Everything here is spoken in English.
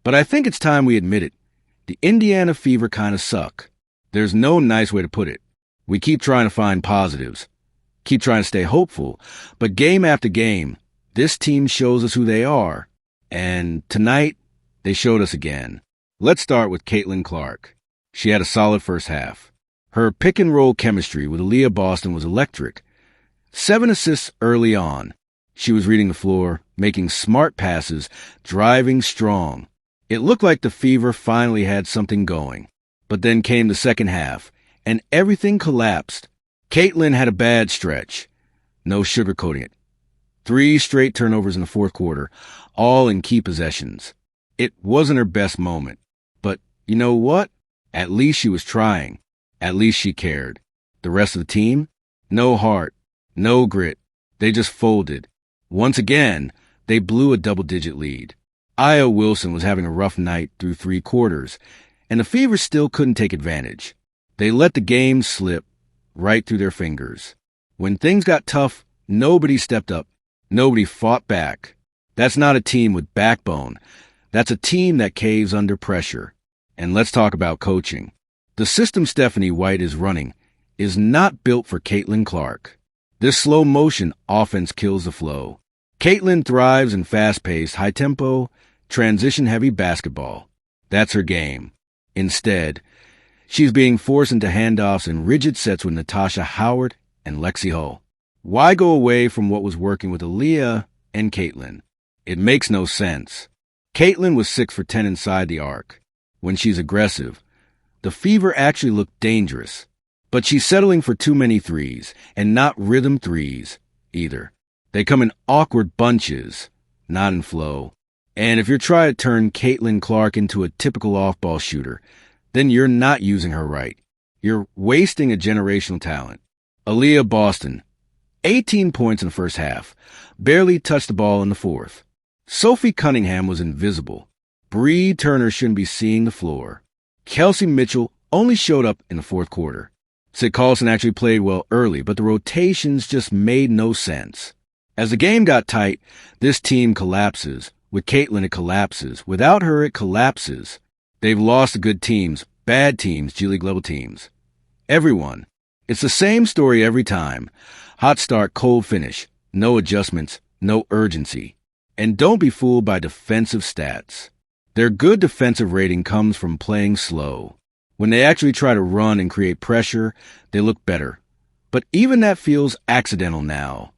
But I think it's time we admit it. The Indiana Fever kind of suck. There's no nice way to put it. We keep trying to find positives, keep trying to stay hopeful, but game after game, this team shows us who they are. And tonight, they showed us again. Let's start with ekCaitlin Clark. She had a solid first half. Her pick-and-roll chemistry with Aaliyah Boston was electric. 7 assists early on. She was reading the floor, making smart passes, driving strong. It looked like the Fever finally had something going. But then came the second half, and everything collapsed. ekCaitlin had a bad stretch. No sugarcoating it. 3 straight turnovers in the fourth quarter, all in key possessions. It wasn't her best moment. But you know what? At least she was trying. At least she cared. The rest of the team? No heart. No grit. They just folded. Once again, they blew a double-digit lead. Aya Wilson was having a rough night through 3 quarters, and the Fever still couldn't take advantage. They let the game slip right through their fingers. When things got tough, nobody stepped up. Nobody fought back. That's not a team with backbone. That's a team that caves under pressure. And let's talk about coaching. The system Stephanie White is running is not built for ekCaitlin Clark. This slow-motion offense kills the flow. ekCaitlin thrives in fast-paced, high-tempo, transition-heavy basketball. That's her game. Instead, she's being forced into handoffs and rigid sets with Natasha Howard and Lexi Hull. Why go away from what was working with Aaliyah and ekCaitlin? It makes no sense. ekCaitlin was 6 for 10 inside the arc. When she's aggressive, the Fever actually look dangerous. But she's settling for too many threes, and not rhythm threes either. They come in awkward bunches, not in flow. And if you're trying to turn ekCaitlin Clark into a typical off-ball shooter, then you're not using her right. You're wasting a generational talent. Aaliyah Boston, 18 points in the first half, barely touched the ball in the fourth. Sophie Cunningham was invisible. Bree Turner shouldn't be seeing the floor. Kelsey Mitchell only showed up in the fourth quarter. Sid Carlson actually played well early, but the rotations just made no sense. As the game got tight, this team collapses. With ekCaitlin, it collapses. Without her, it collapses. They've lost to good teams, bad teams, G League level teams. Everyone. It's the same story every time. Hot start, cold finish. No adjustments, no urgency. And don't be fooled by defensive stats. Their good defensive rating comes from playing slow. When they actually try to run and create pressure, they look better. But even that feels accidental now.